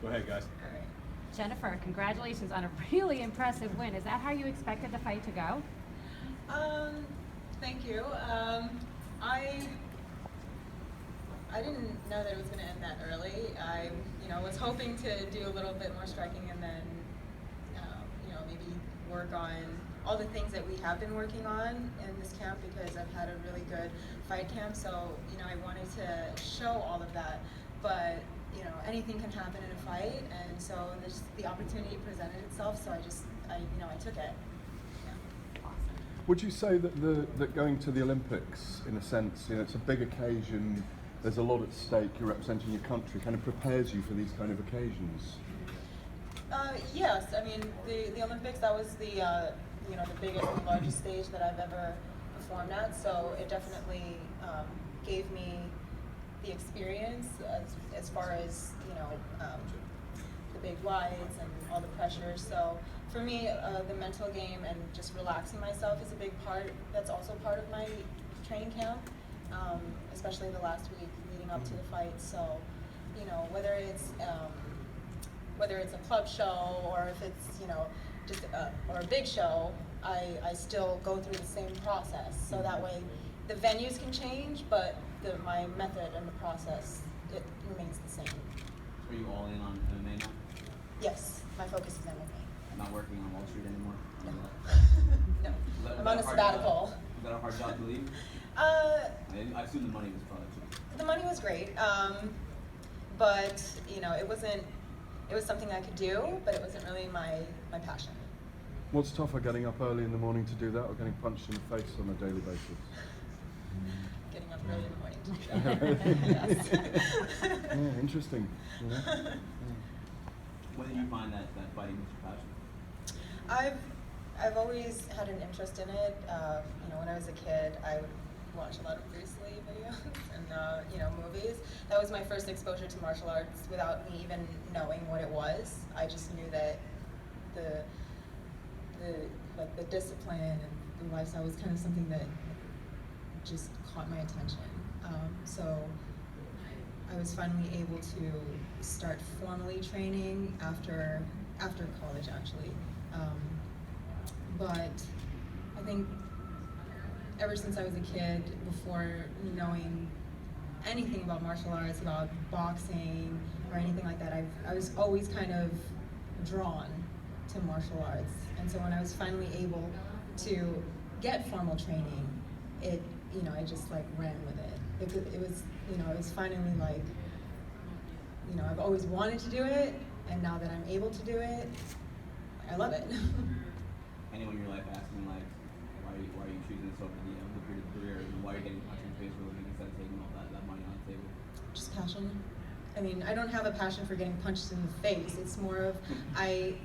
Go ahead, guys. All right. Jennifer, congratulations on a really impressive win. Is that how you expected the fight to go? Thank you. I didn't know that it was going to end that early. I, was hoping to do a little bit more striking and then, maybe work on all the things that we have been working on in this camp, because I've had a really good fight camp. So, I wanted to show all of that, but anything can happen in a fight, and so the opportunity presented itself. So I took it. Yeah. Would you say that that going to the Olympics, in a sense, it's a big occasion, there's a lot at stake, you're representing your country, kind of prepares you for these kind of occasions? Yes, I mean the Olympics, that was the the biggest and largest stage that I've ever performed at, so it definitely gave me the experience as far as the big lights and all the pressure. So for me, the mental game and just relaxing myself is a big part. That's also part of my training camp, especially the last week leading up to the fight. So whether it's a club show or if it's just or a big show, I still go through the same process. So that way the venues can change, but my method and the process, it remains the same. Are you all in on MMA now? Yes, my focus is MMA. Not working on Wall Street anymore? No, I'm on a sabbatical. Was that a hard job to leave? I assume the money was probably too. The money was great, but it was something I could do, but it wasn't really my passion. What's tougher, getting up early in the morning to do that, or getting punched in the face on a daily basis? Getting up early in the morning to do that. Yeah, interesting. Yeah. When did you find that fighting was your passion? I've always had an interest in it. When I was a kid, I would watch a lot of Bruce Lee videos and movies. That was my first exposure to martial arts without me even knowing what it was. I just knew that the discipline and the lifestyle was kind of something that just caught my attention. So I was finally able to start formally training after college, actually. But I think ever since I was a kid, before knowing anything about martial arts, about boxing or anything like that, I was always kind of drawn to martial arts. And so when I was finally able to get formal training, I just ran with it. It was finally I've always wanted to do it, and now that I'm able to do it, I love it. Anyone in your life asking why are you choosing this over the career, and why are you getting punched in the face for a living instead of taking all that money on the table? Just passion. I mean, I don't have a passion for getting punched in the face. It's more of I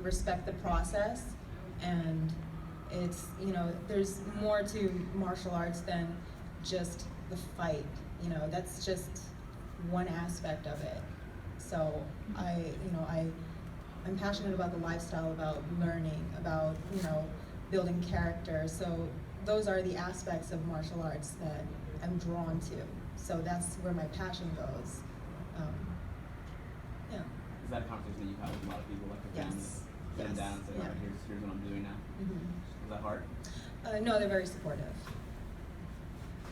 respect the process, and it's there's more to martial arts than just the fight. That's just one aspect of it. So I'm passionate about the lifestyle, about learning, about building character. So those are the aspects of martial arts that I'm drawn to. So that's where my passion goes. Yeah. Is that a conversation that you've had with a lot of people, like a family? Yes. Sit them down and say, Yeah. all right, here's what I'm doing now. Mm-hmm. Is that hard? No, they're very supportive.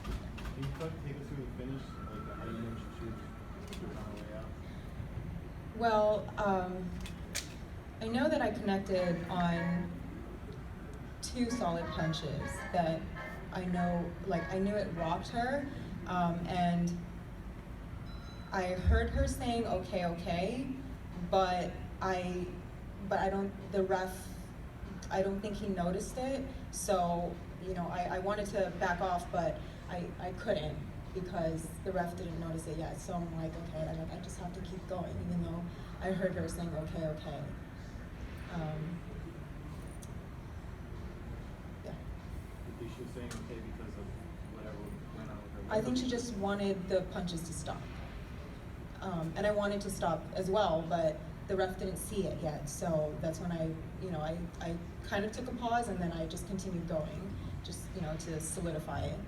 Can you take us through the finish? How you managed to shoot on the way out? Well, I know that I connected on 2 solid punches that I knew it rocked her, and I heard her saying okay, but I don't think he noticed it. So I wanted to back off, but I couldn't because the ref didn't notice it yet. So I'm like, okay, I just have to keep going, even though I heard her saying okay. Yeah. Is she saying okay because of whatever went on with her? I think she just wanted the punches to stop. And I wanted to stop as well, but the ref didn't see it yet. So that's when I kind of took a pause, and then I just continued going, just to solidify it.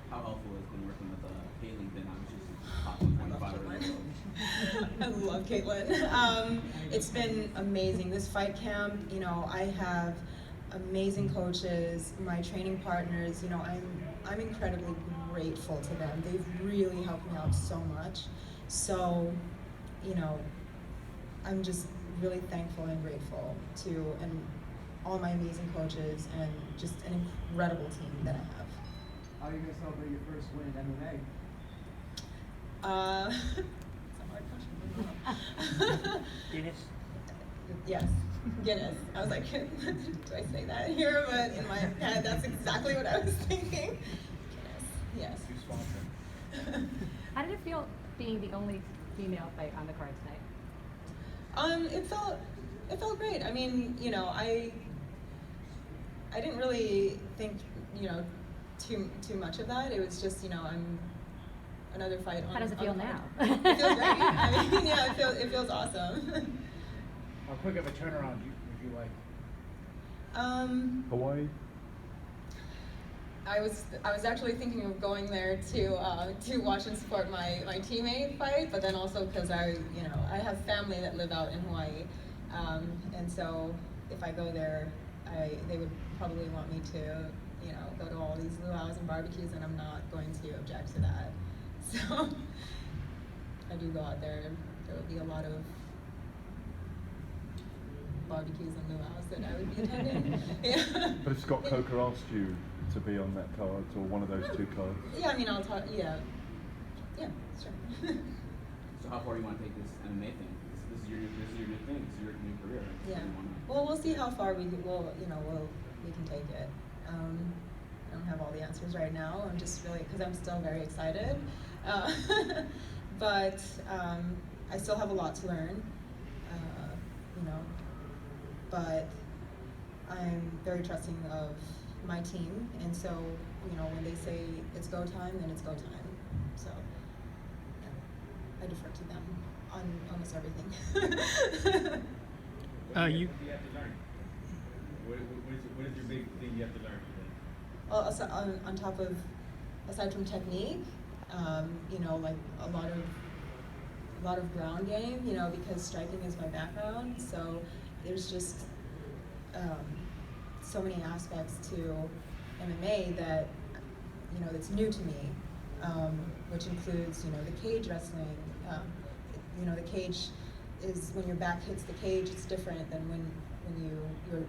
How helpful has been working with Haley? Then I was just top 25 or I love Caitlin. It's been amazing. This fight camp, you know, I have amazing coaches, my training partners, you know, I'm incredibly grateful to them. They've really helped me out so much. So, you know, I'm just really thankful and grateful to all my amazing coaches and just an incredible team that I have. How are you going to celebrate your first win in MMA? It's a hard question. Guinness? Yes, Guinness. I was like, do I say that here? But in my head, that's exactly what I was thinking. Guinness, yes. How did it feel being the only female fight on the card tonight? It felt great. I mean, you know, I didn't really think, you know, too much of that. It was just, you know, I'm another fight on. How does it feel now? It feels great. I mean, yeah, it feels awesome. How quick of a turnaround would you like? Hawaii? I was actually thinking of going there to watch and support my teammate fight, but then also because I have family that live out in Hawaii, and so if I go there, they would probably want me to, you know, go to all these luau's and barbecues, and I'm not going to object to that. So if I do go out there, there will be a lot of barbecues and luau's that I would be attending. Yeah. But if Scott Coker asked you to be on that card or one of those two cards? Yeah, I mean, I'll talk. Yeah, sure. So how far do you want to take this MMA thing? This is your new thing. This is your new career. Right? Yeah. So you wanna- Well, we'll see how far we can take it. I don't have all the answers right now. I'm just really, because I'm still very excited. But I still have a lot to learn. You know, but I'm very trusting of my team, and so, you know, when they say it's go time, then it's go time. So yeah, I defer to them on almost everything. You You have to learn. What is your big thing you have to learn? Well, on top of, aside from technique, you know, like a lot of ground game, you know, because striking is my background, so there's just so many aspects to MMA that, you know, that's new to me, which includes, you know, the cage wrestling. You know, the cage is, when your back hits the cage, it's different than when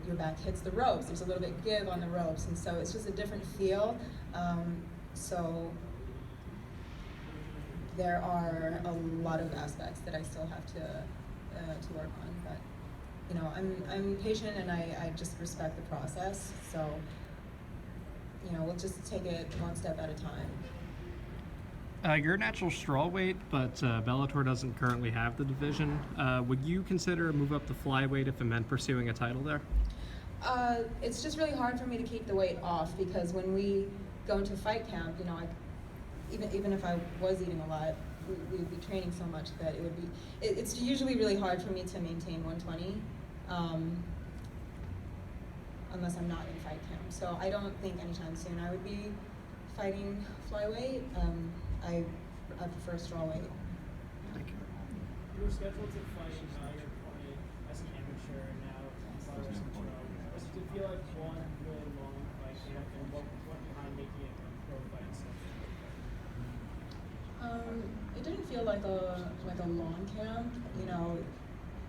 your back hits the ropes. There's a little bit give on the ropes, and so it's just a different feel. So there are a lot of aspects that I still have to work on, but you know, I'm patient, and I just respect the process. So you know, we'll just take it one step at a time. You're a natural strawweight, but Bellator doesn't currently have the division. Would you consider a move up to flyweight if it meant pursuing a title there? It's just really hard for me to keep the weight off, because when we go into fight camp, you know, even if I was eating a lot, we would be training so much that it would be. It's usually really hard for me to maintain 120, unless I'm not in fight camp. So I don't think anytime soon I would be fighting flyweight. I prefer strawweight. Thank you. You were scheduled to fight your opponent as an amateur, and now flyweight as a pro. Did it feel like one really long fight camp, and what went behind making it a pro fight instead? It didn't feel like a long camp. You know,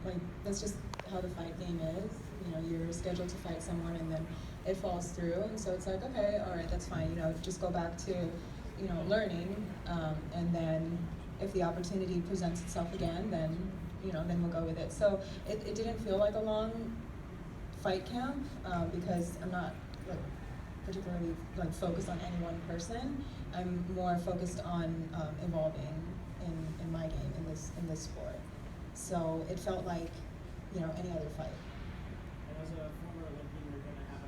like that's just how the fight game is. You know, you're scheduled to fight someone, and then it falls through, and so it's like, okay, all right, that's fine. You know, just go back to, you know, learning, and then if the opportunity presents itself again, then, you know, then we'll go with it. So it didn't feel like a long fight camp, because I'm not like particularly like focused on any one person. I'm more focused on evolving in my game, in this sport. So it felt like, you know, any other fight. And as a former Olympian, you're going to have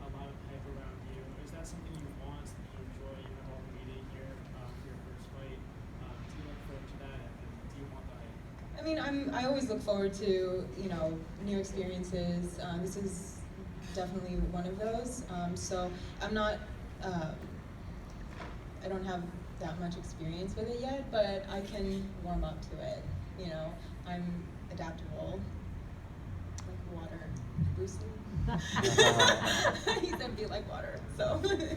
a lot of hype around you. Is that something you want, something you enjoy? You have all the media here for your first fight. Do you look forward to that, and do you want the hype? I mean, I always look forward to, you know, new experiences. This is definitely one of those. So I'm not, I don't have that much experience with it yet, but I can warm up to it. You know, I'm adaptable, like water boosting. He said be like water, so. Thanks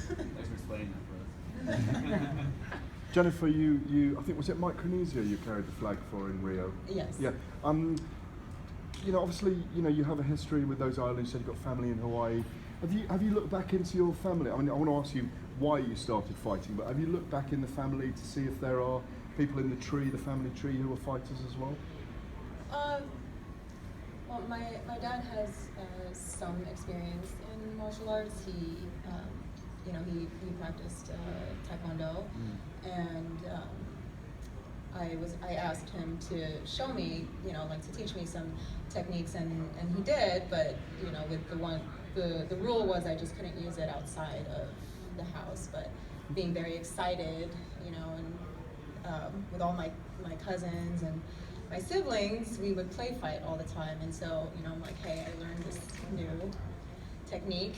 for explaining that for us. Jennifer, you, I think, was it Micronesia you carried the flag for in Rio? Yes. Yeah. You know, obviously, you know, you have a history with those islands. You said you've got family in Hawaii. Have you looked back into your family? I mean, I want to ask you why you started fighting, but have you looked back in the family to see if there are people in the tree, the family tree, who are fighters as well? Well, my dad has some experience in martial arts. He, you know, he practiced Taekwondo, and I asked him to show me, you know, like to teach me some techniques, and he did. But you know, with the rule was I just couldn't use it outside of the house. But being very excited, you know, and with all my cousins and my siblings, we would play fight all the time. And so, you know, I'm like, hey, I learned this new technique,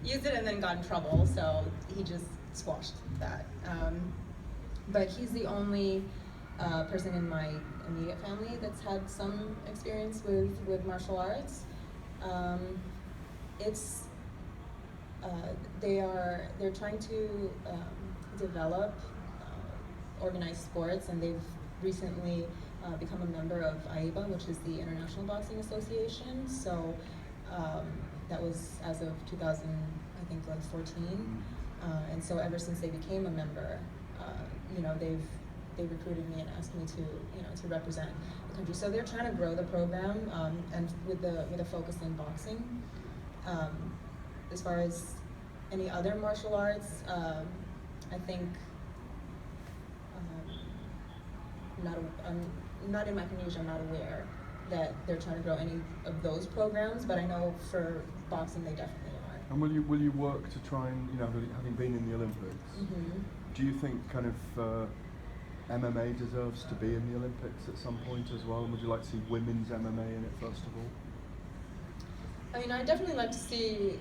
used it, and then got in trouble. So he just squashed that. But he's the only person in my immediate family that's had some experience with martial arts. They're trying to develop organized sports, and they've recently become a member of AIBA, which is the International Boxing Association. So that was as of 2000, I think, like 14. And so ever since they became a member, you know, they recruited me and asked me to, you know, to represent the country. So they're trying to grow the program, and with a focus in boxing. As far as any other martial arts, I think I'm not in Micronesia. I'm not aware that they're trying to grow any of those programs, but I know for boxing they definitely are. And will you work to try and, you know, having been in the Olympics, do you think kind of MMA deserves to be in the Olympics at some point as well? And would you like to see women's MMA in it first of all? I mean, I'd definitely like to see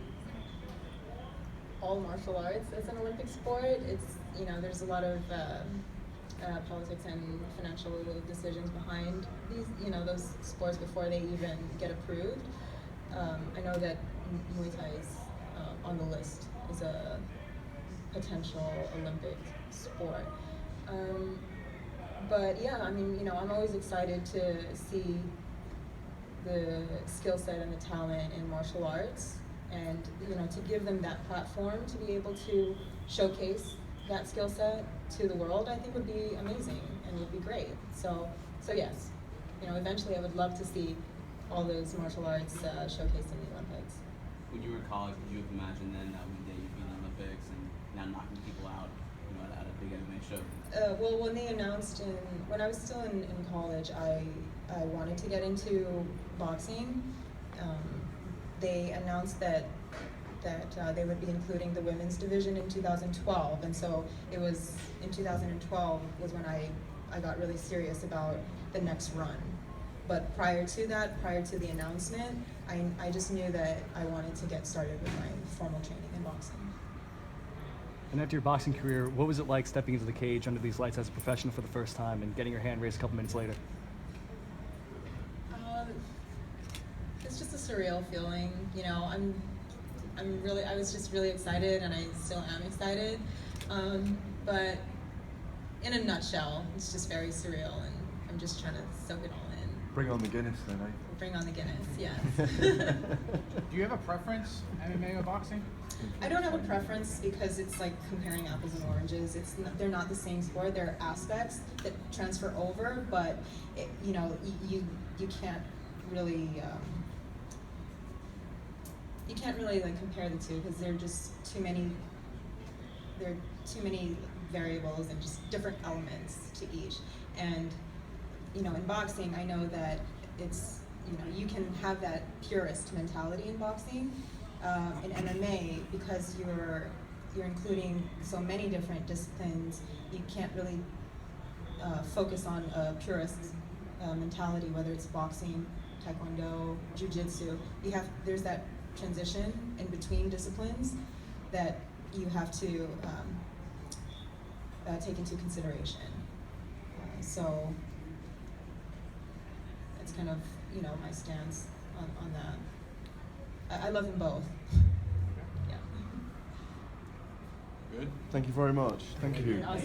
all martial arts as an Olympic sport. It's, you know, there's a lot of politics and financial decisions behind these, you know, those sports before they even get approved. I know that Muay Thai is on the list as a potential Olympic sport. But yeah, I mean, you know, I'm always excited to see the skill set and the talent in martial arts, and, you know, to give them that platform to be able to showcase that skill set to the world, I think would be amazing and would be great. So yes, you know, eventually I would love to see all those martial arts showcased in the Olympics. When you were in college, did you have imagined then that one day you'd be in the Olympics and now knocking people out, you know, at a big MMA show? Well, when they announced when I was still in college, I wanted to get into boxing. They announced that they would be including the women's division in 2012, and so it was in 2012 was when I got really serious about the next run. But prior to that, prior to the announcement, I just knew that I wanted to get started with my formal training in boxing. And after your boxing career, what was it like stepping into the cage under these lights as a professional for the first time and getting your hand raised a couple minutes later? It's just a surreal feeling, you know. I was just really excited, and I still am excited. But in a nutshell, it's just very surreal, and I'm just trying to soak it all in. Bring on the Guinness then, eh? Bring on the Guinness, yes. Do you have a preference, MMA or boxing? I don't have a preference because it's like comparing apples and oranges. They're not the same sport. There are aspects that transfer over, but you know, you can't really like compare the two because they're just too many. There are too many variables and just different elements to each. And you know, in boxing, I know that it's, you know, you can have that purist mentality in boxing. In MMA, because you're including so many different disciplines, you can't really focus on a purist mentality, whether it's boxing, taekwondo, jiu-jitsu. There's that transition in between disciplines that you have to take into consideration. So kind of, you know, my stance on that. I love them both. Yeah. Good. Thank you very much. Thank you. Awesome.